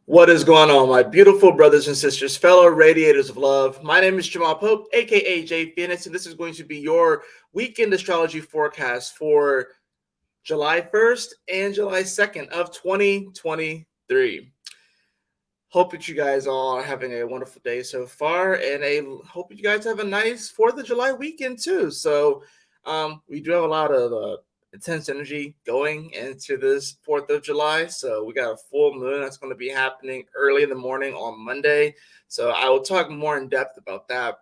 What is going on, my beautiful brothers and sisters, fellow radiators of love? My name is Jamal Pope, aka Jay Phoenix, and this is going to be your weekend astrology forecast for July 1st and July 2nd of 2023. Hope that you guys all are having a wonderful day so far, and hope you guys have a nice 4th of July weekend too. We do have a lot of intense energy going into this 4th of July. So we got a full moon that's going to be happening early in the morning on Monday. So I will talk more in depth about that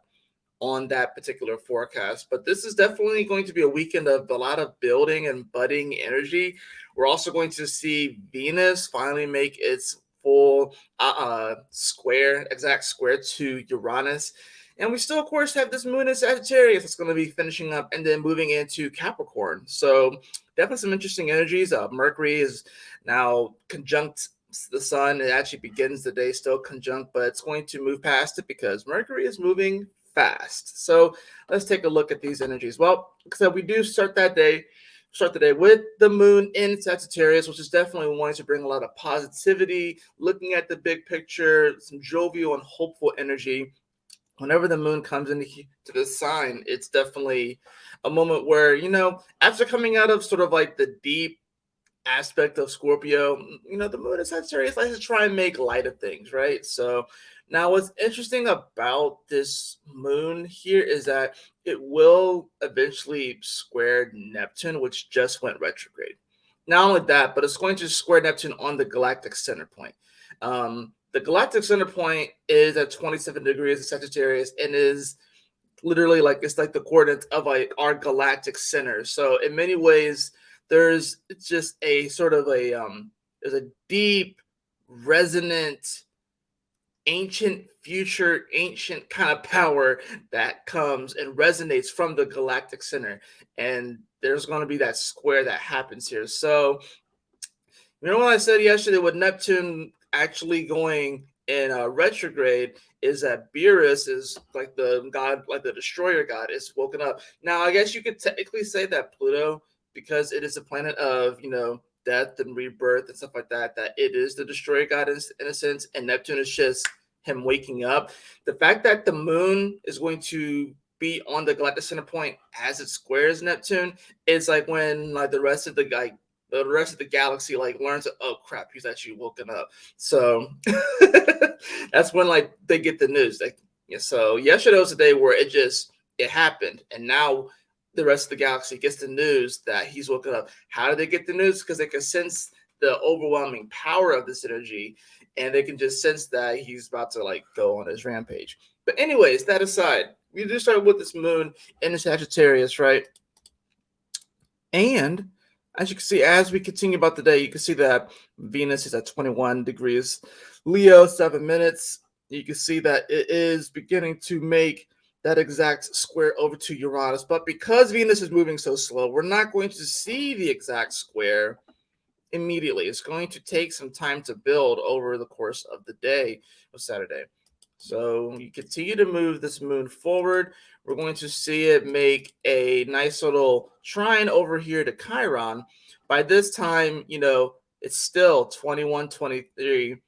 on that particular forecast. But this is definitely going to be a weekend of a lot of building and budding energy. We're also going to see Venus finally make its full exact square to Uranus. And we still, of course, have this moon in Sagittarius that's going to be finishing up and then moving into Capricorn. So definitely some interesting energies. Mercury is now conjunct the sun. It actually begins the day still conjunct, but it's going to move past it because Mercury is moving fast. So let's take a look at these energies. Well, so we do start the day with the moon in Sagittarius, which is definitely wanting to bring a lot of positivity, looking at the big picture, some jovial and hopeful energy. Whenever the moon comes into the sign, it's definitely a moment where, after coming out of sort of like the deep aspect of Scorpio, the moon in Sagittarius likes to try and make light of things, right? So now what's interesting about this moon here is that it will eventually square Neptune, which just went retrograde. Not only that, but it's going to square Neptune on the galactic center point. The galactic center point is at 27 degrees of Sagittarius and is literally like it's like the coordinates of like our galactic center. So in many ways, there's just a sort of there's a deep, resonant, ancient kind of power that comes and resonates from the galactic center. And there's going to be that square that happens here. So what I said yesterday with Neptune actually going in retrograde is that Beerus is like the god, like the destroyer god, is woken up. Now, I guess you could technically say that Pluto, because it is a planet of, death and rebirth and stuff like that, that it is the destroyer god in a sense, and Neptune is just him waking up. The fact that the moon is going to be on the galactic center point as it squares Neptune is like when like the rest of the galaxy like learns that, oh crap, he's actually woken up. So that's when like they get the news. Like, yeah, so yesterday was the day where it happened, and now the rest of the galaxy gets the news that he's woken up. How do they get the news? Because they can sense the overwhelming power of this energy, and they can just sense that he's about to like go on his rampage. But anyways, that aside, we do start with this moon in the Sagittarius, right? And as you can see, as we continue about the day, you can see that Venus is at 21 degrees Leo, 7 minutes. You can see that it is beginning to make that exact square over to Uranus. But because Venus is moving so slow, we're not going to see the exact square immediately. It's going to take some time to build over the course of the day of Saturday. So you continue to move this moon forward. We're going to see it make a nice little trine over here to Chiron. By this time, it's still 21:23,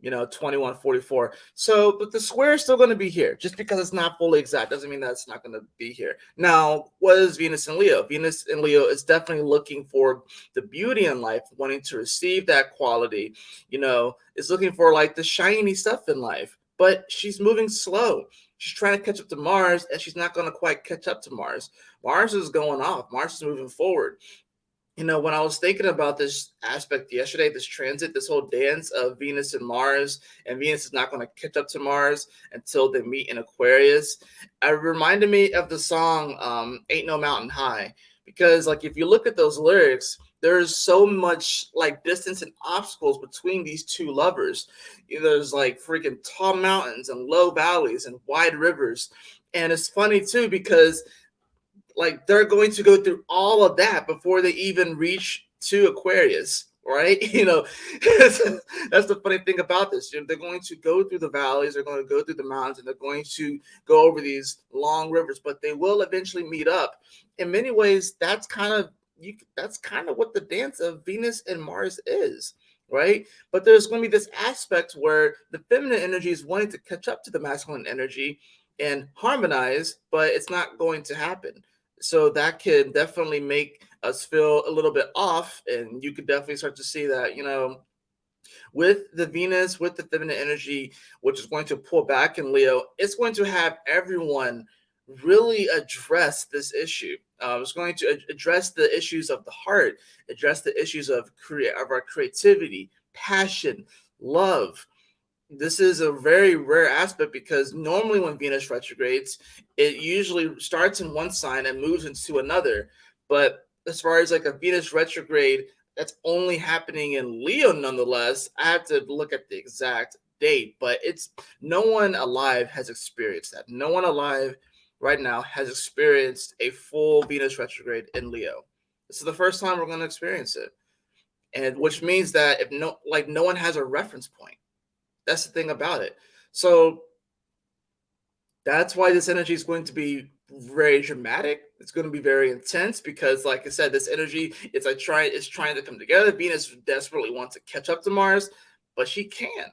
21:44. So, but the square is still going to be here. Just because it's not fully exact doesn't mean that it's not going to be here. Now, what is Venus and Leo? Venus and Leo is definitely looking for the beauty in life, wanting to receive that quality, is looking for like the shiny stuff in life. But she's moving slow. She's trying to catch up to Mars, and she's not going to quite catch up to Mars. Mars is going off. Mars is moving forward. When I was thinking about this aspect yesterday, this transit, this whole dance of Venus and Mars, and Venus is not going to catch up to Mars until they meet in Aquarius, it reminded me of the song Ain't No Mountain High. Because, like, if you look at those lyrics, there's so much, like, distance and obstacles between these two lovers. There's, like, freaking tall mountains and low valleys and wide rivers. And it's funny, too, because like they're going to go through all of that before they even reach to Aquarius, right? That's the funny thing about this. They're going to go through the valleys, they're going to go through the mountains, and they're going to go over these long rivers, but they will eventually meet up. In many ways, that's kind of what the dance of Venus and Mars is. right? But there's going to be this aspect where the feminine energy is wanting to catch up to the masculine energy and harmonize, but it's not going to happen. So that could definitely make us feel a little bit off, and you could definitely start to see that, with the Venus, with the feminine energy, which is going to pull back in Leo, it's going to have everyone really address this issue. It's going to address the issues of the heart, address the issues of our creativity, passion, love. This is a very rare aspect because normally when Venus retrogrades, it usually starts in one sign and moves into another. But as far as like a Venus retrograde that's only happening in Leo, nonetheless, I have to look at the exact date, but it's no one alive has experienced that. No one alive right now has experienced a full Venus retrograde in Leo. This is the first time we're going to experience it. And which means that if no one has a reference point. That's the thing about it. So that's why this energy is going to be very dramatic. It's going to be very intense because, like I said, this energy it's trying to come together. Venus desperately wants to catch up to Mars, but she can't.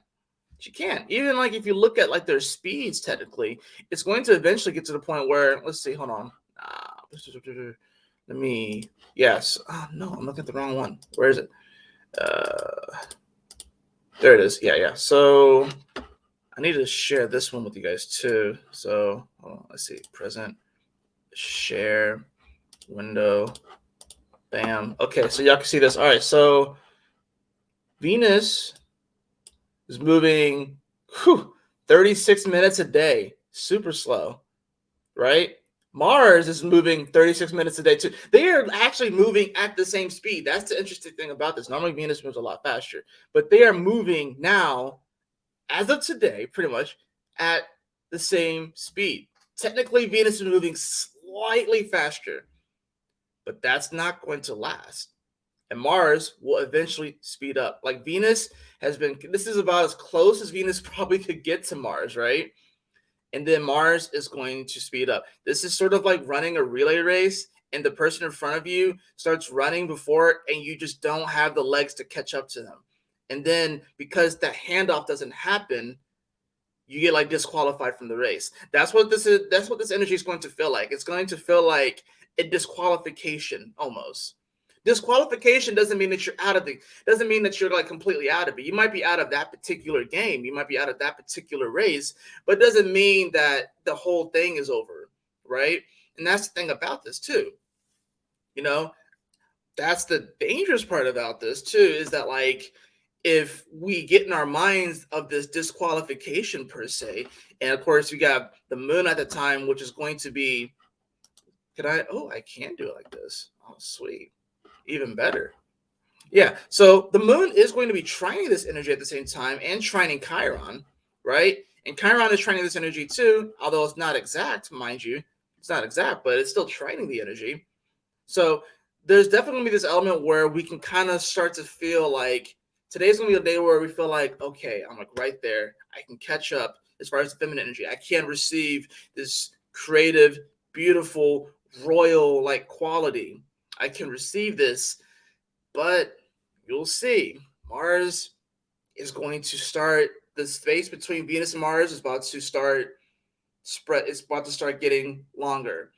She can't. Even like if you look at like their speeds, technically, it's going to eventually get to the point where let's see. Hold on. Let me. Yes. Oh, no, I'm looking at the wrong one. Where is it? There it is. Yeah, yeah. So I need to share this one with you guys too. So let's see, present, share, window, bam. Okay, so y'all can see this. All right, so Venus is moving 36 minutes a day, super slow, right? Mars is moving 36 minutes a day too. They are actually moving at the same speed. That's the interesting thing about this. Normally Venus moves a lot faster, but they are moving now as of today, pretty much at the same speed. Technically, Venus is moving slightly faster, but that's not going to last. And Mars will eventually speed up. Like Venus this is about as close as Venus probably could get to Mars, right? And then Mars is going to speed up. This is sort of like running a relay race, and the person in front of you starts running before, and you just don't have the legs to catch up to them. And then because that handoff doesn't happen, you get like disqualified from the race. That's what this is. That's what this energy is going to feel like. It's going to feel like a disqualification almost. Disqualification doesn't mean that you're out of the doesn't mean that you're like completely out of it. You might be out of that particular game. You might be out of that particular race, but it doesn't mean that the whole thing is over, right? And that's the thing about this too. You know, that's the dangerous part about this too, is that like if we get in our minds of this disqualification per se, and of course we got the moon at the time, which is going to be I can do it like this. Oh sweet. Even better. Yeah. So the moon is going to be trining this energy at the same time and trining Chiron, right? And Chiron is trining this energy too, although it's not exact, mind you. It's not exact, but it's still trining the energy. So there's definitely gonna be this element where we can kind of start to feel like today's gonna be a day where we feel like, okay, I'm like right there. I can catch up as far as the feminine energy. I can receive this creative, beautiful, royal like quality. I can receive this, but you'll see. Mars is going to start the space between Venus and Mars is about to start spread. It's about to start getting longer.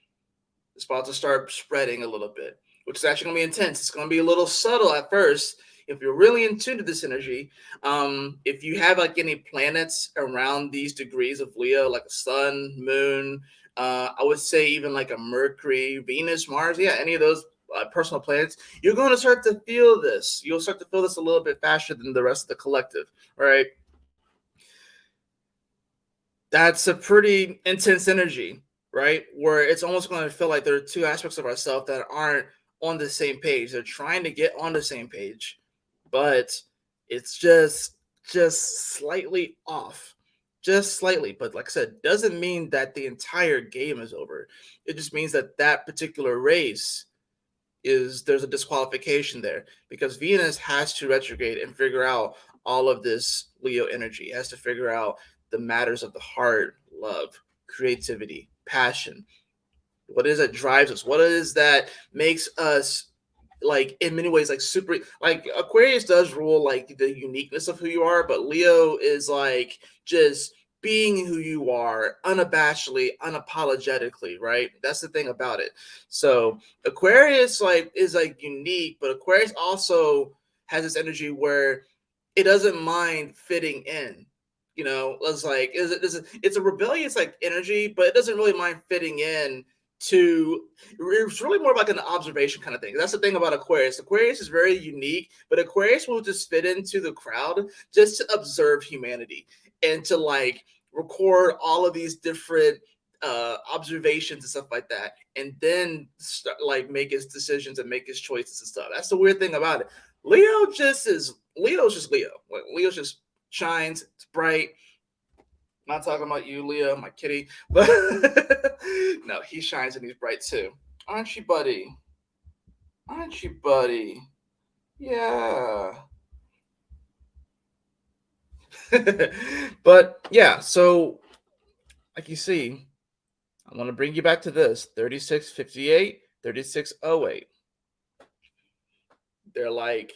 It's about to start spreading a little bit, which is actually going to be intense. It's going to be a little subtle at first. If you're really in tune to this energy, if you have like any planets around these degrees of Leo, like a sun, moon, I would say even like a Mercury, Venus, Mars, yeah, any of those personal planets, you're going to start to feel this. You'll start to feel this a little bit faster than the rest of the collective, right? That's a pretty intense energy, right? Where it's almost going to feel like there are two aspects of ourselves that aren't on the same page. They're trying to get on the same page, but it's just slightly off. Just slightly, but like I said, doesn't mean that the entire game is over. It just means that that particular race there's a disqualification there because Venus has to retrograde and figure out all of this Leo energy. It has to figure out the matters of the heart, love, creativity, passion. What is that drives us? What is that makes us like in many ways like super, like Aquarius does rule like the uniqueness of who you are, but Leo is like just being who you are unabashedly, unapologetically, right? That's the thing about it. So Aquarius like is like unique, but Aquarius also has this energy where it doesn't mind fitting in. You know, it's like it's a rebellious like energy, but it doesn't really mind fitting in to, it's really more like an observation kind of thing. That's the thing about Aquarius. Aquarius is very unique, but Aquarius will just fit into the crowd just to observe humanity and to like record all of these different observations and stuff like that, and then start, like make his decisions and make his choices and stuff. That's the weird thing about it. Leo's just Leo. Like, Leo's just shines. It's bright. Not talking about you, Leo, my kitty, but no, he shines and he's bright too. Aren't you, buddy? Aren't you, buddy? Yeah. But yeah, so like you see, I want to bring you back to this 3658, 3608. They're like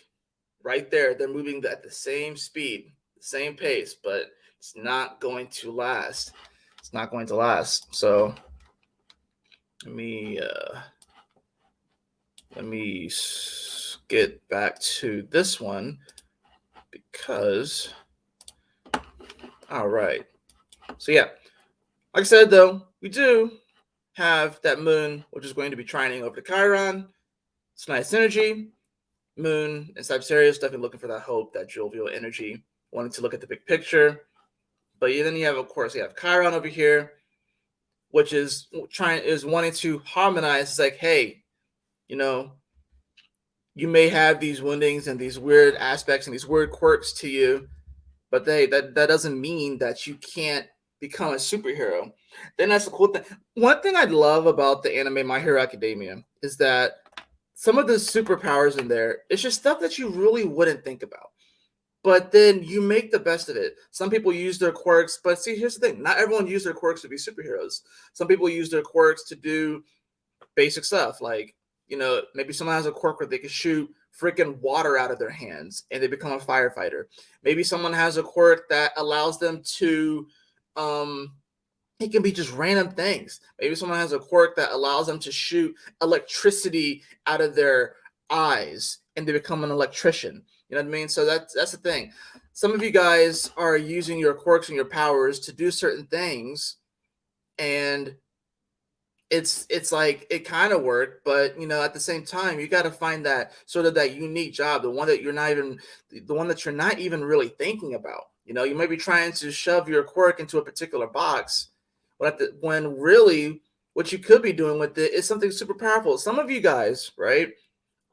right there. They're moving at the same speed, the same pace, but it's not going to last. It's not going to last. So let me get back to this one because all right. So yeah, like I said though, we do have that moon, which is going to be trining over to Chiron. It's nice energy. Moon and Sagittarius definitely looking for that hope, that jovial energy, wanting to look at the big picture. But then you have, of course, you have Chiron over here, which is wanting to harmonize. It's like, hey, you know, you may have these woundings and these weird aspects and these weird quirks to you, but that doesn't mean that you can't become a superhero. Then that's the cool thing. One thing I love about the anime My Hero Academia is that some of the superpowers in there, it's just stuff that you really wouldn't think about. But then you make the best of it. Some people use their quirks, but see, here's the thing: not everyone uses their quirks to be superheroes. Some people use their quirks to do basic stuff, like maybe someone has a quirk where they can shoot freaking water out of their hands and they become a firefighter. Maybe someone has a quirk that allows them to, it can be just random things. Maybe someone has a quirk that allows them to shoot electricity out of their eyes and they become an electrician. You know what I mean? So that's the thing. Some of you guys are using your quirks and your powers to do certain things, and it's like it kind of worked, but at the same time, you got to find that sort of that unique job, the one that you're not even really thinking about. You might be trying to shove your quirk into a particular box, when really what you could be doing with it is something super powerful. Some of you guys, right,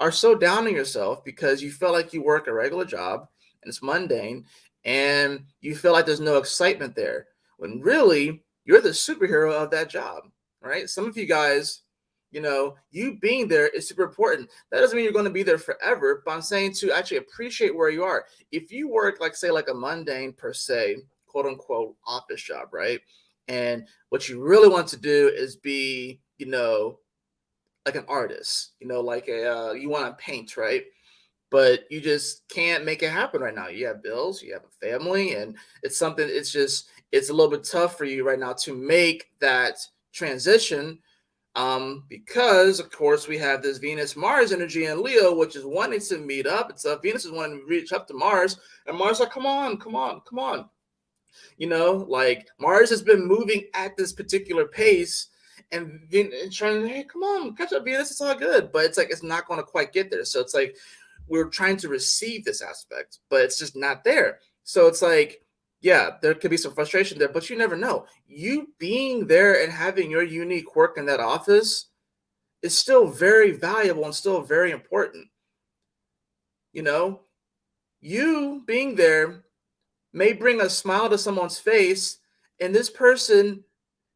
are so down on yourself because you feel like you work a regular job and it's mundane and you feel like there's no excitement there, when really you're the superhero of that job, right? Some of you guys, you being there is super important. That doesn't mean you're going to be there forever, but I'm saying to actually appreciate where you are. If you work like, say, like a mundane per se, quote unquote, office job, right? And what you really want to do is be, like an artist, like you want to paint, right? But you just can't make it happen right now. You have bills, you have a family, and it's a little bit tough for you right now to make that transition, because of course we have this Venus Mars energy in Leo, which is wanting to meet up. It's Venus is wanting to reach up to Mars, and Mars like, come on, come on, come on. Like Mars has been moving at this particular pace, and trying, hey, come on, catch up, Venus, it's all good. But it's like it's not going to quite get there. So it's like we're trying to receive this aspect, but it's just not there. So it's like, yeah, there could be some frustration there, but you never know. You being there and having your unique work in that office is still very valuable and still very important. You being there may bring a smile to someone's face, and this person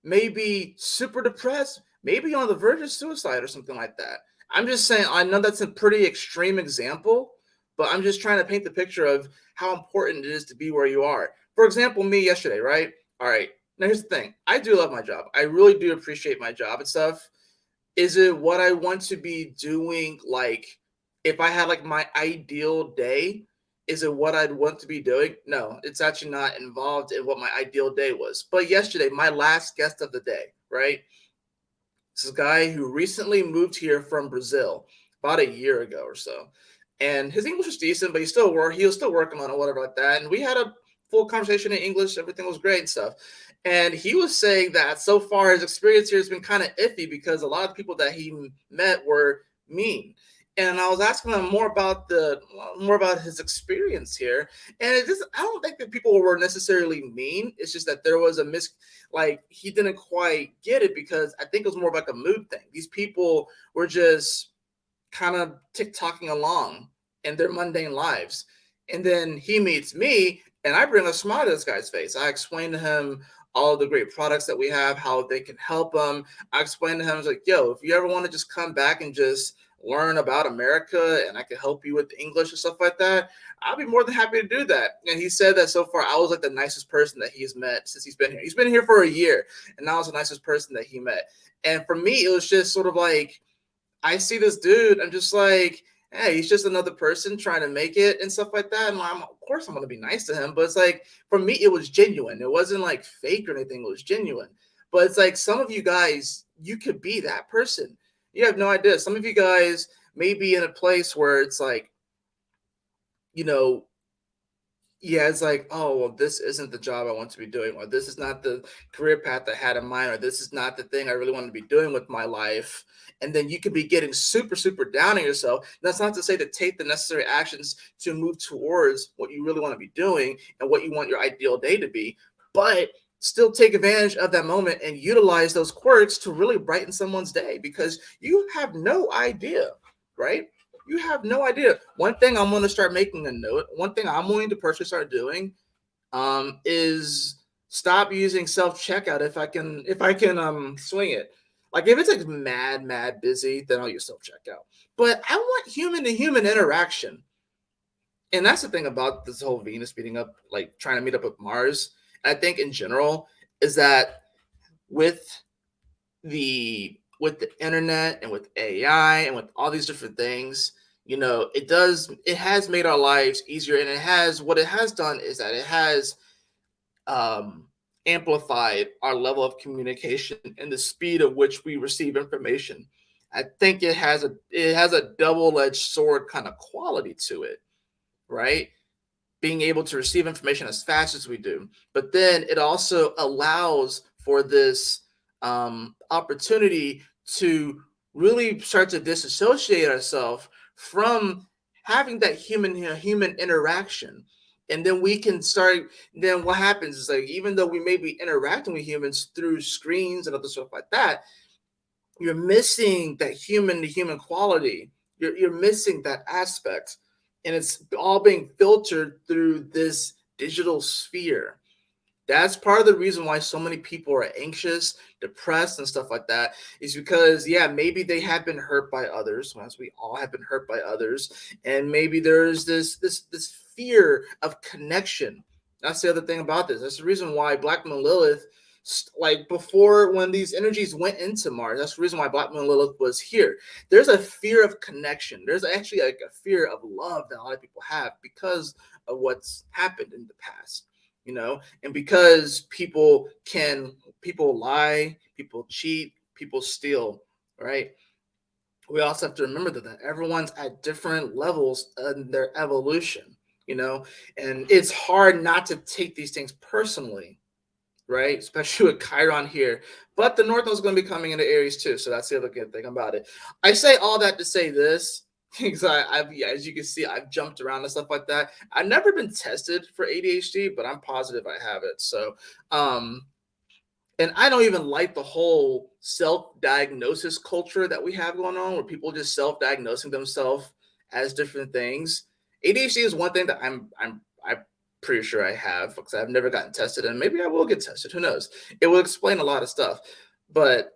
may be super depressed, maybe on the verge of suicide or something like that. I'm just saying, I know that's a pretty extreme example, but I'm just trying to paint the picture of how important it is to be where you are. For example, me yesterday, right? All right. Now, here's the thing. I do love my job. I really do appreciate my job and stuff. Is it what I want to be doing, like, if I had like my ideal day, is it what I'd want to be doing? No, it's actually not involved in what my ideal day was. But yesterday, my last guest of the day, right? This is a guy who recently moved here from Brazil about a year ago or so. And his English was decent, but he was still working on it, whatever like that. And we had a full conversation in English, everything was great and stuff. And he was saying that so far his experience here has been kind of iffy because a lot of the people that he met were mean. And I was asking him more about his experience here, and it just I don't think that people were necessarily mean. It's just that there was a like he didn't quite get it because I think it was more of like a mood thing. These people were just kind of tick-tocking along in their mundane lives. And then he meets me and I bring a smile to this guy's face. I explain to him all of the great products that we have, how they can help him. I explained to him, I was like, yo, if you ever want to just come back and just learn about America and I can help you with English and stuff like that, I'll be more than happy to do that. And he said that so far I was like the nicest person that he's met since he's been here. He's been here for a year and I was the nicest person that he met. And for me, it was just sort of like, I see this dude, I'm just like, hey, he's just another person trying to make it and stuff like that. And of course, I'm going to be nice to him. But it's like, for me, it was genuine. It wasn't like fake or anything. It was genuine. But it's like some of you guys, you could be that person. You have no idea. Some of you guys may be in a place where it's like, you know, yeah, it's like, oh, well, this isn't the job I want to be doing, or this is not the career path I had in mind, or this is not the thing I really want to be doing with my life. And then you could be getting super, super down on yourself. That's not to say to take the necessary actions to move towards what you really want to be doing and what you want your ideal day to be, but still take advantage of that moment and utilize those quirks to really brighten someone's day because you have no idea, right? You have no idea. One thing I'm going to start making a note. One thing I'm going to personally start doing is stop using self checkout if I can swing it. Like if it's like mad busy, then I'll use self checkout. But I want human to human interaction, and that's the thing about this whole Venus meeting up, like trying to meet up with Mars. I think in general is that with the internet and with AI and with all these different things, it has made our lives easier, and it has done is that it has um, amplified our level of communication and the speed at which we receive information. I think it has a double-edged sword kind of quality to it, right? Being able to receive information as fast as we do. But then it also allows for this opportunity to really start to disassociate ourselves from having that human interaction. And then we can start, then what happens is like, even though we may be interacting with humans through screens and other stuff like that, you're missing that human to human quality. You're missing that aspect, and it's all being filtered through this digital sphere. That's part of the reason why so many people are anxious, depressed, and stuff like that, is because, yeah, maybe they have been hurt by others, as we all have been hurt by others, and maybe there's this fear of connection. That's the other thing about this. That's the reason why Black Moon Lilith, like before when these energies went into Mars, that's the reason why Black Moon Lilith was here. There's a fear of connection. There's actually like a fear of love that a lot of people have because of what's happened in the past, and because people lie, people cheat, people steal, right? We also have to remember that everyone's at different levels in their evolution, and it's hard not to take these things personally, right? Especially with Chiron here. But the North Node is going to be coming into Aries too, so that's the other good thing about it. I say all that to say this, because as you can see, I've jumped around and stuff like that. I've never been tested for ADHD, but I'm positive I have it. So, and I don't even like the whole self-diagnosis culture that we have going on, where people just self-diagnosing themselves as different things. ADHD is one thing that I'm pretty sure I have, because I've never gotten tested, and maybe I will get tested. Who knows? It will explain a lot of stuff, but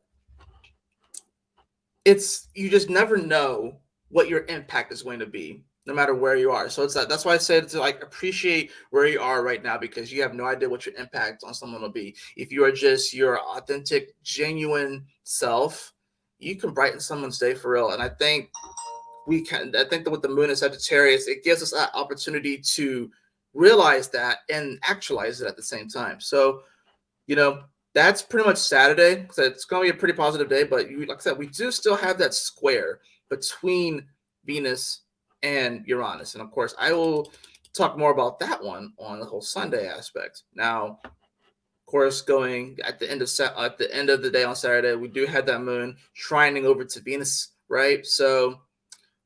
you just never know what your impact is going to be, no matter where you are. So that's why I said to like appreciate where you are right now, because you have no idea what your impact on someone will be. If you are just your authentic, genuine self, you can brighten someone's day for real. And I think I think that with the moon in Sagittarius, it gives us that opportunity to realize that and actualize it at the same time. So, you know, that's pretty much Saturday. So it's going to be a pretty positive day. But like I said, we do still have that square between Venus and Uranus. And of course, I will talk more about that one on the whole Sunday aspect. Now, of course, going at the end of the day on Saturday, we do have that moon trining over to Venus, right? So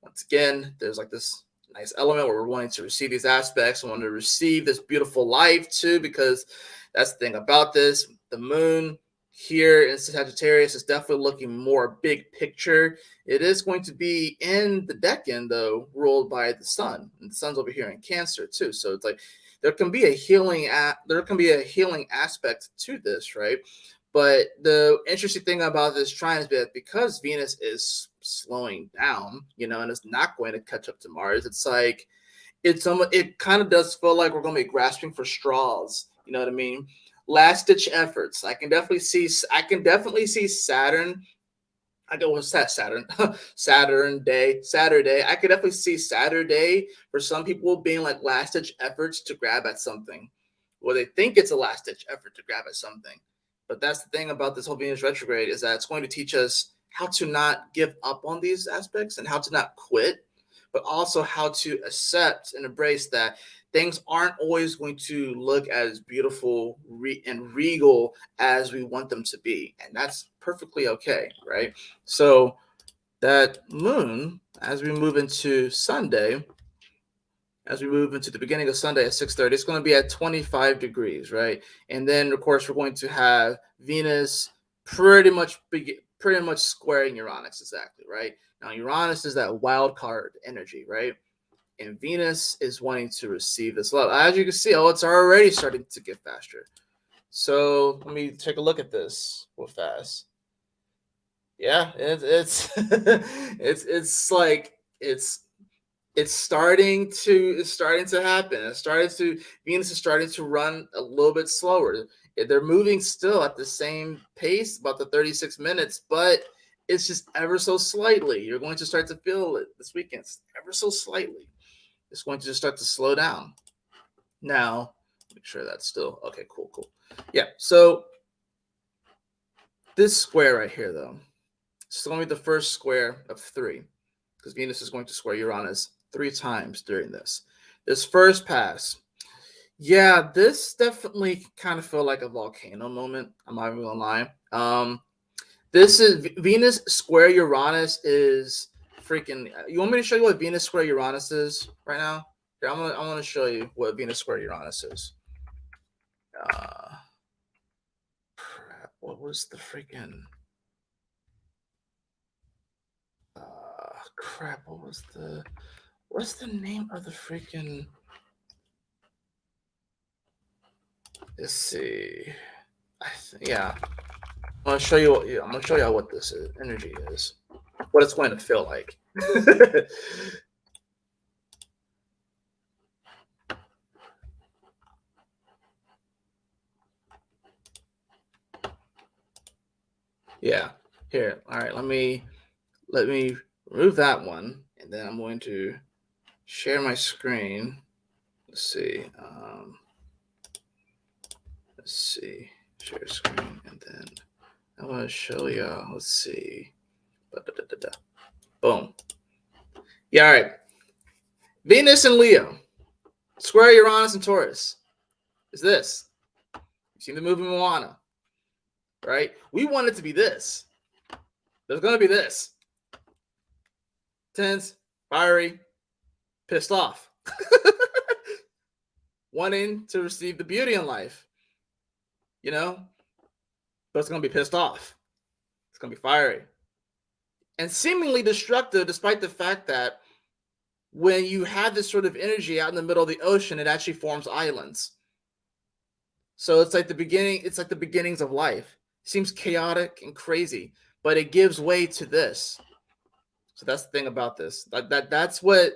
once again, there's like this nice element where we're wanting to receive these aspects. We want to receive this beautiful life too, because that's the thing about this. The moon here in Sagittarius is definitely looking more big picture. It is going to be in the decan, though, ruled by the sun. And the sun's over here in Cancer too. So it's like there can be a healing aspect to this, right? But the interesting thing about this trine is that because Venus is slowing down, and it's not going to catch up to Mars, it's like it kind of does feel like we're going to be grasping for straws. You know what I mean? Last ditch efforts. I can definitely see Saturn. I go, what's that? Saturday. I could definitely see Saturday for some people being like last ditch efforts to grab at something. Well, they think it's a last ditch effort to grab at something. But that's the thing about this whole Venus retrograde is that it's going to teach us how to not give up on these aspects and how to not quit, but also how to accept and embrace that things aren't always going to look as beautiful and regal as we want them to be. And that's perfectly okay, right? So that moon, as we move into Sunday, as we move into the beginning of Sunday at 6:30, it's going to be at 25 degrees, right? And then, of course, we're going to have Venus pretty much squaring Uranus, exactly, right? Now, Uranus is that wild card energy, right? And Venus is wanting to receive this love. As you can see, it's already starting to get faster. So let me take a look at this real fast. Yeah, it's it's starting to happen. Venus is starting to run a little bit slower. They're moving still at the same pace, about the 36 minutes, but it's just ever so slightly. You're going to start to feel it this weekend, ever so slightly. It's going to just start to slow down. Now, make sure that's still okay. Cool. Yeah. So this square right here, though, it's going to be the first square of 3, because Venus is going to square Uranus 3 times during this first pass. Yeah, this definitely kind of felt like a volcano moment. I'm not even gonna lie. This is Venus square Uranus is freaking. You want me to show you what Venus square Uranus is right now? Here, I'm gonna show you what Venus square Uranus is. Crap, what was the freaking? Crap, what's the name of the freaking? Let's see. Yeah, I'm gonna show you. I'm gonna show you what this energy is, what it's going to feel like. Yeah. Here. All right. Let me remove that one, and then I'm going to share my screen. Let's see. Let's see. Share screen, and then I want to show y'all. Let's see. Da-da-da-da-da. Boom. Yeah. All right. Venus and Leo, square Uranus and Taurus. Is this? You seen the movie Moana, right? We want it to be this. There's going to be this. Tense, fiery, pissed off. Wanting to receive the beauty in life, but it's going to be pissed off. It's going to be fiery. And seemingly destructive, despite the fact that when you have this sort of energy out in the middle of the ocean, it actually forms islands. So it's like the beginnings of life. It seems chaotic and crazy, but it gives way to this. So that's the thing about this. That's what,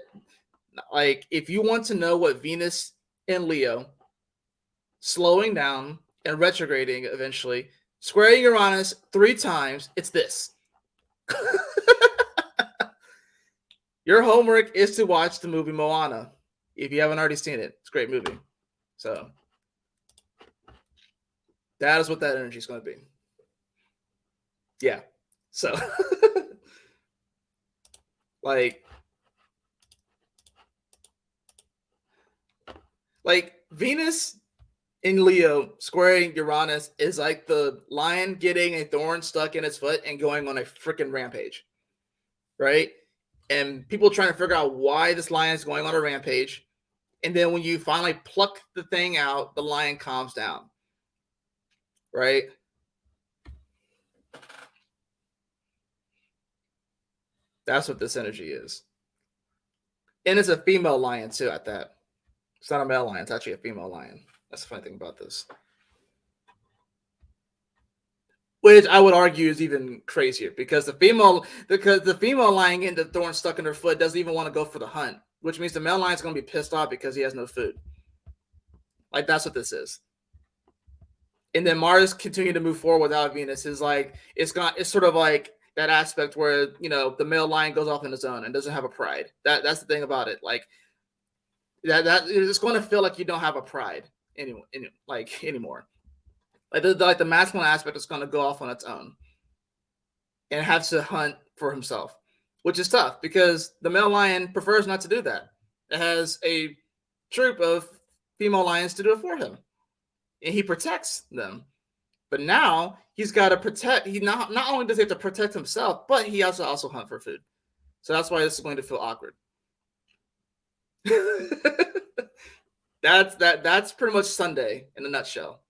like, if you want to know what Venus in Leo, slowing down and retrograding eventually, squaring Uranus 3 times, it's this. Your homework is to watch the movie Moana. If you haven't already seen it, it's a great movie. So that is what that energy is going to be. Yeah. So like Venus in Leo squaring Uranus is like the lion getting a thorn stuck in its foot and going on a freaking rampage, right? And people trying to figure out why this lion is going on a rampage. And then when you finally pluck the thing out, the lion calms down, right? That's what this energy is. And it's a female lion too at that. It's not a male lion, it's actually a female lion. That's the funny thing about this. Which I would argue is even crazier because the female lion getting the thorn stuck in her foot doesn't even want to go for the hunt, which means the male lion's gonna be pissed off because he has no food. Like that's what this is. And then Mars continuing to move forward without Venus is like it's sort of like that aspect where the male lion goes off in his own and doesn't have a pride. That's the thing about it. Like that it's going to feel like you don't have a pride anymore. Like the masculine aspect is going to go off on its own and have to hunt for himself, which is tough because the male lion prefers not to do that. It has a troop of female lions to do it for him, and he protects them. But now he's got to protect. He not only does he have to protect himself, but he also hunt for food. So that's why this is going to feel awkward. That's pretty much Sunday in a nutshell.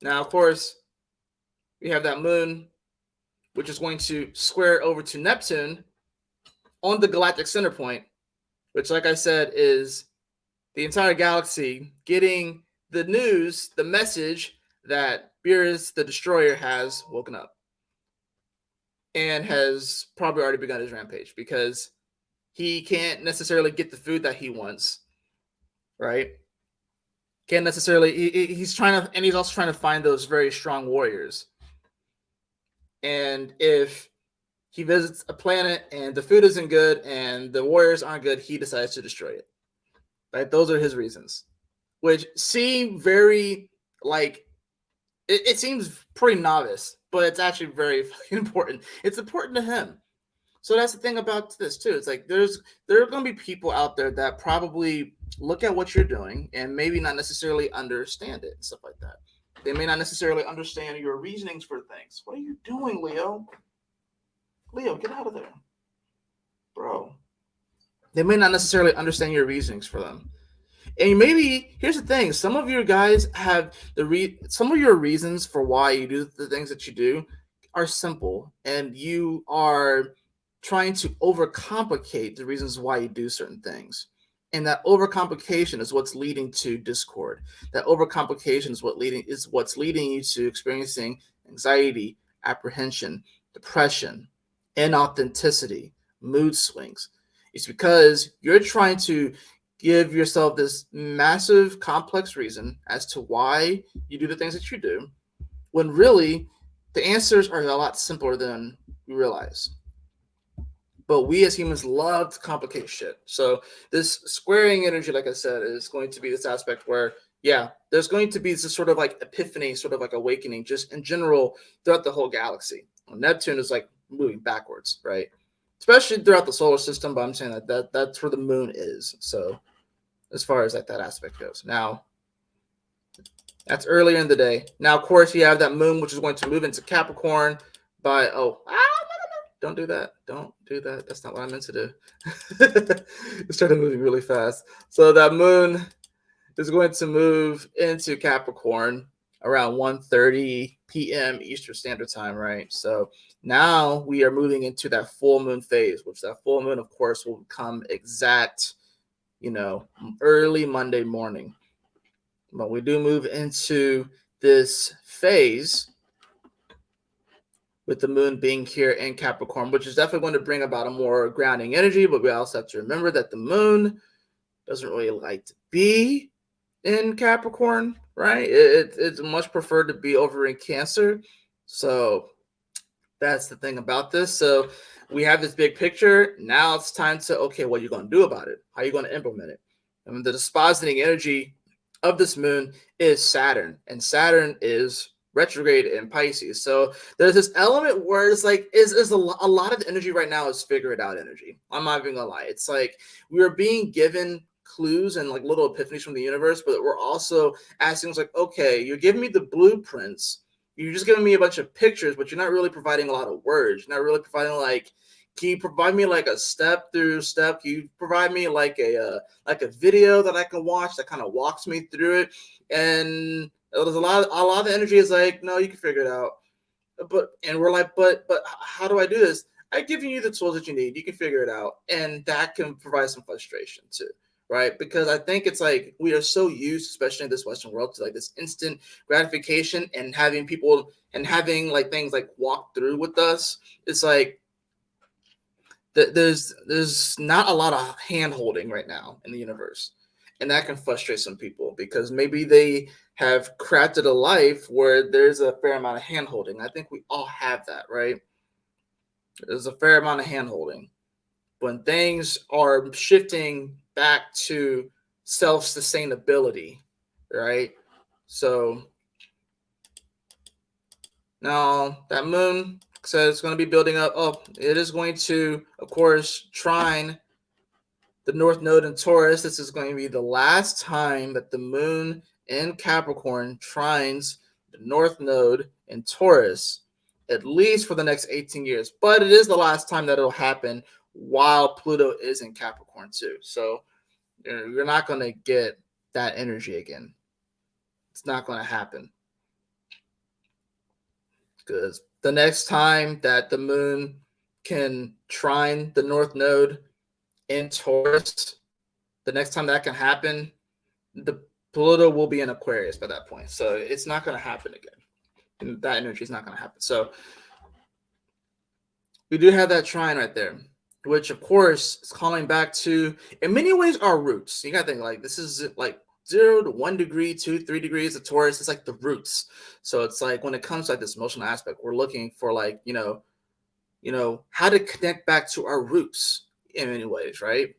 Now, of course, we have that moon, which is going to square over to Neptune on the galactic center point, which, like I said, is the entire galaxy getting the news, the message that Beerus the Destroyer has woken up and has probably already begun his rampage because he can't necessarily get the food that he wants, right? Can't necessarily. He's trying to, and he's also trying to find those very strong warriors. And if he visits a planet and the food isn't good and the warriors aren't good, he decides to destroy it. Right? Those are his reasons, which seem very like it seems pretty novice, but it's actually very important. It's important to him. So that's the thing about this too. It's like there are going to be people out there that probably look at what you're doing and maybe not necessarily understand it and stuff like that. They may not necessarily understand your reasonings for things. What are you doing, Leo? Leo, get out of there, bro. They may not necessarily understand your reasonings for them. And maybe here's the thing: some of you guys have some of your reasons for why you do the things that you do are simple, and you are trying to overcomplicate the reasons why you do certain things. And that overcomplication is what's leading to discord. That overcomplication is what's leading you to experiencing anxiety, apprehension, depression, inauthenticity, mood swings. It's because you're trying to give yourself this massive complex reason as to why you do the things that you do, when really the answers are a lot simpler than we realize. But we as humans love to complicate shit. So this squaring energy, like I said, is going to be this aspect where, yeah, there's going to be this sort of like epiphany, sort of like awakening, just in general throughout the whole galaxy. Neptune is like moving backwards, right? Especially throughout the solar system, but I'm saying that's where the moon is. So as far as like that aspect goes. Now, that's earlier in the day. Now, of course, you have that moon, which is going to move into Capricorn by, don't do that. Don't do that. That's not what I meant to do. It started moving really fast. So that moon is going to move into Capricorn around 1:30 p.m. Eastern Standard Time, right? So now we are moving into that full moon phase, which that full moon, of course, will come exact, early Monday morning. But we do move into this phase with the moon being here in Capricorn, which is definitely going to bring about a more grounding energy. But we also have to remember that the moon doesn't really like to be in Capricorn, right? It's much preferred to be over in Cancer. So that's the thing about this. So we have this big picture. Now it's time to, okay, what are you going to do about it? How are you going to implement it? And the dispositing energy of this moon is Saturn, and Saturn is retrograde in Pisces. So there's this element where it's like, is a lot of the energy right now is figure it out energy. I'm not even gonna lie. It's like we are being given clues and like little epiphanies from the universe, but we're also asking us like, okay, you're giving me the blueprints. You're just giving me a bunch of pictures, but you're not really providing a lot of words. You're not really providing like, can you provide me like a step through step? Can you provide me like a video that I can watch that kind of walks me through it? And there's a lot of the energy is like, no, you can figure it out. And we're like, but how do I do this? I give you the tools that you need. You can figure it out, and that can provide some frustration too, right? Because I think it's like we are so used, especially in this Western world, to like this instant gratification and having people and having like things like walk through with us. It's like there's not a lot of hand holding right now in the universe, and that can frustrate some people because maybe they have crafted a life where there's a fair amount of hand holding. I think we all have that, right? There's a fair amount of hand holding when things are shifting back to self sustainability, right? So now that moon says it's going to be building up. Oh, it is going to, of course, trine the North Node in Taurus. This is going to be the last time that the moon in Capricorn trines the North Node in Taurus, at least for the next 18 years. But it is the last time that it'll happen while Pluto is in Capricorn too. So you're not going to get that energy again. It's not going to happen. Because the next time that the moon can trine the North Node in Taurus, the next time that can happen, the Pluto will be in Aquarius by that point. So it's not going to happen again. And that energy is not going to happen. So we do have that trine right there, which of course is calling back to, in many ways, our roots. You got to think like this is like 0 to 1 degree, 2, 3 degrees of Taurus. It's like the roots. So it's like when it comes to like this emotional aspect, we're looking for like, how to connect back to our roots in many ways, right?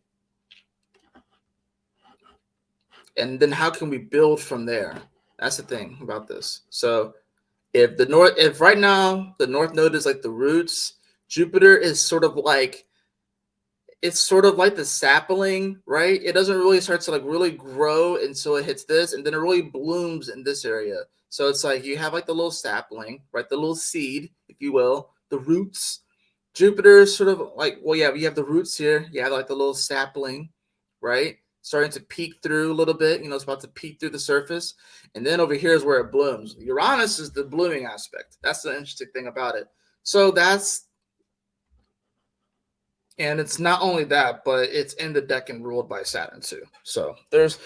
And then how can we build from there? That's the thing about this. So if right now the North Node is like the roots, Jupiter is sort of like, it's sort of like the sapling, right? It doesn't really start to like really grow until it hits this, and then it really blooms in this area. So it's like you have like the little sapling, right? The little seed, if you will, the roots. Jupiter is sort of like, well, yeah, we have the roots here. You have like the little sapling, right? Starting to peek through a little bit. It's about to peek through the surface. And then over here is where it blooms. Uranus is the blooming aspect. That's the interesting thing about it. So and it's not only that, but it's in the decan ruled by Saturn too. So there's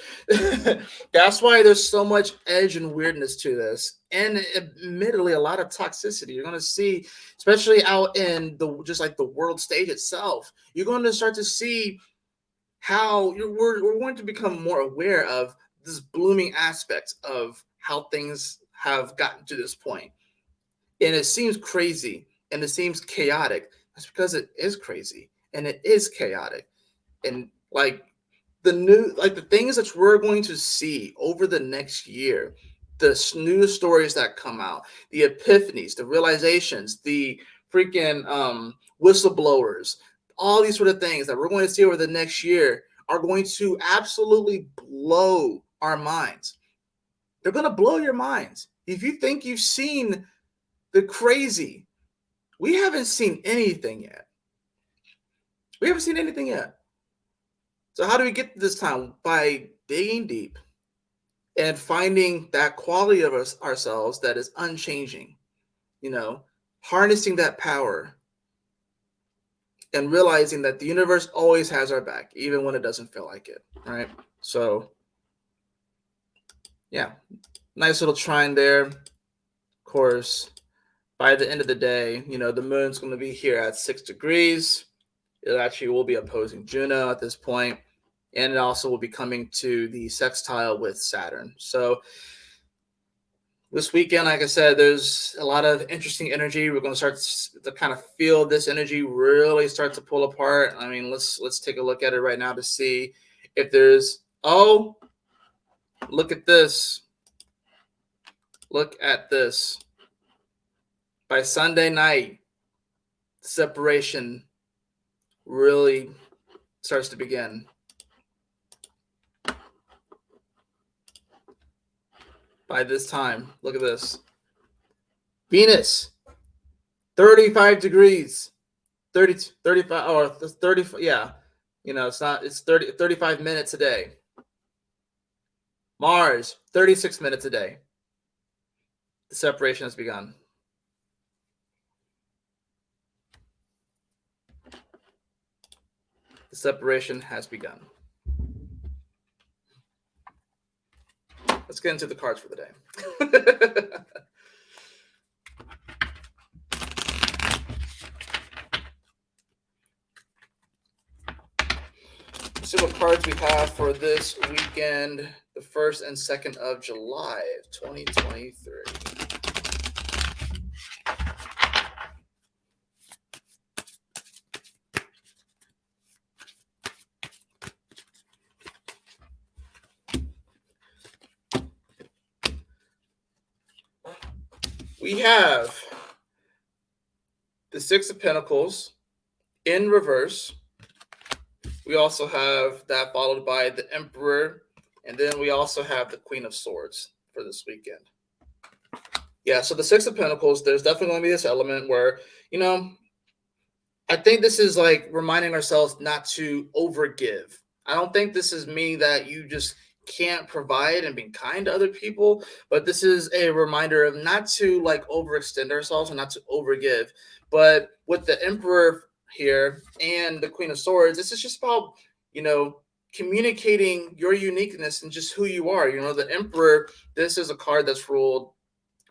that's why there's so much edge and weirdness to this, and admittedly a lot of toxicity. You're going to see, especially out in the world stage itself. You're going to start to see how we're going to become more aware of this blooming aspect of how things have gotten to this point. And it seems crazy and it seems chaotic. That's because it is crazy and it is chaotic. And like the things that we're going to see over the next year, the news stories that come out, the epiphanies, the realizations, the freaking whistleblowers, all these sort of things that we're going to see over the next year are going to absolutely blow our minds. They're going to blow your minds. If you think you've seen the crazy, we haven't seen anything yet. We haven't seen anything yet. So how do we get to this time? By digging deep and finding that quality of ourselves that is unchanging, harnessing that power and realizing that the universe always has our back, even when it doesn't feel like it, right? So, yeah, nice little trine there. Of course, by the end of the day, the moon's going to be here at 6 degrees. It actually will be opposing Juno at this point, and it also will be coming to the sextile with Saturn. So This weekend, like I said, there's a lot of interesting energy. We're going to start to kind of feel this energy really start to pull apart. I mean, let's take a look at it right now to see if there's, oh, look at this. Look at this. By Sunday night, separation really starts to begin. By this time, look at this. Venus, 35 degrees, 30, 35, or 30, yeah. It's 35 minutes a day. Mars, 36 minutes a day. The separation has begun. The separation has begun. Let's get into the cards for the day. Let's see what cards we have for this weekend, the 1st and 2nd of July of 2023. We have the 6 of Pentacles in reverse. We also have that followed by the Emperor, and then we also have the Queen of Swords for this weekend. Yeah, so the 6 of Pentacles, there's definitely going to be this element where, I think this is like reminding ourselves not to overgive. I don't think this is me that you just can't provide and be kind to other people, but this is a reminder of not to like overextend ourselves and not to overgive. But with the Emperor here and the Queen of Swords, this is just about, communicating your uniqueness and just who you are. The Emperor, this is a card that's ruled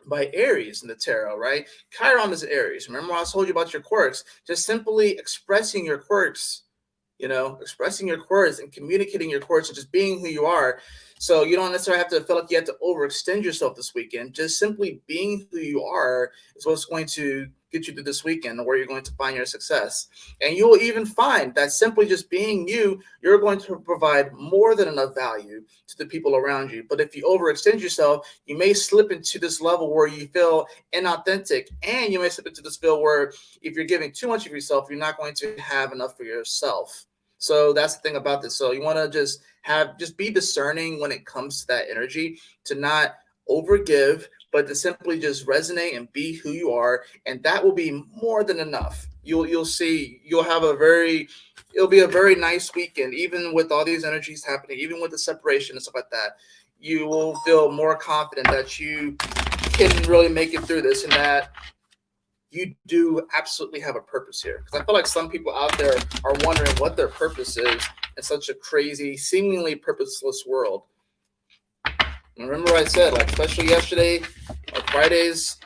by Aries in the tarot, right? Chiron is Aries. Remember I told you about your quirks? Just simply expressing your quirks, expressing your quirks and communicating your quirks and just being who you are. So you don't necessarily have to feel like you have to overextend yourself this weekend. Just simply being who you are is what's going to get you through this weekend where you're going to find your success. And you will even find that simply just being you, you're going to provide more than enough value to the people around you. But if you overextend yourself, you may slip into this level where you feel inauthentic, and you may slip into this feel where if you're giving too much of yourself, you're not going to have enough for yourself. So that's the thing about this. So you want to just be discerning when it comes to that energy, to not overgive, but to simply just resonate and be who you are, and that will be more than enough. You'll see it'll be a very nice weekend, even with all these energies happening, even with the separation and stuff like that. You will feel more confident that you can really make it through this and that you do absolutely have a purpose here. Because I feel like some people out there are wondering what their purpose is in such a crazy, seemingly purposeless world. Remember what I said, like especially yesterday, like Fridays,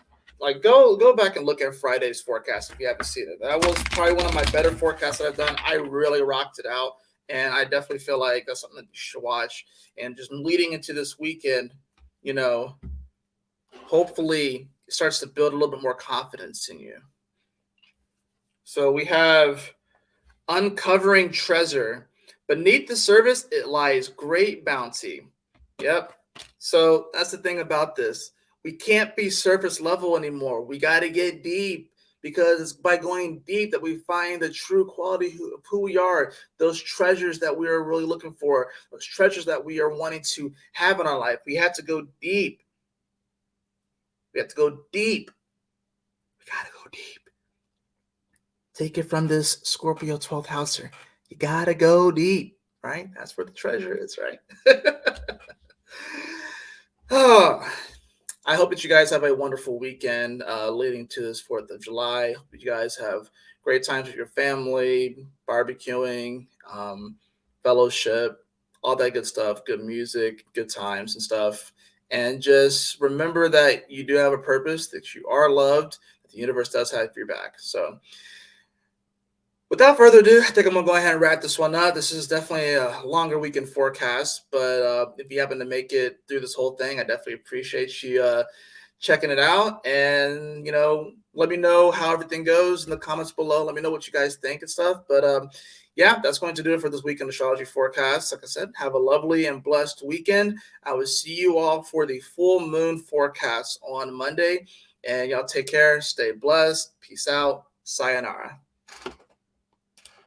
like go back and look at Friday's forecast if you haven't seen it. That was probably one of my better forecasts that I've done. I really rocked it out, and I definitely feel like that's something that you should watch. And just leading into this weekend, hopefully it starts to build a little bit more confidence in you. So we have uncovering treasure. Beneath the surface, it lies great bounty. Yep. So that's the thing about this. We can't be surface level anymore. We got to get deep, because it's by going deep that we find the true quality of who we are, those treasures that we are really looking for, those treasures that we are wanting to have in our life. We have to go deep. We have to go deep. We got to go deep. Take it from this Scorpio 12th houser. You got to go deep, right? That's where the treasure is, right? Oh, I hope that you guys have a wonderful weekend leading to this 4th of July. Hope you guys have great times with your family, barbecuing, fellowship, all that good stuff, good music, good times and stuff. And just remember that you do have a purpose, that you are loved, that the universe does have your back. So without further ado, I think I'm going to go ahead and wrap this one up. This is definitely a longer weekend forecast, but if you happen to make it through this whole thing, I definitely appreciate you checking it out. And, let me know how everything goes in the comments below. Let me know what you guys think and stuff. But yeah, that's going to do it for this weekend astrology forecast. Like I said, have a lovely and blessed weekend. I will see you all for the full moon forecast on Monday. And y'all take care. Stay blessed. Peace out. Sayonara.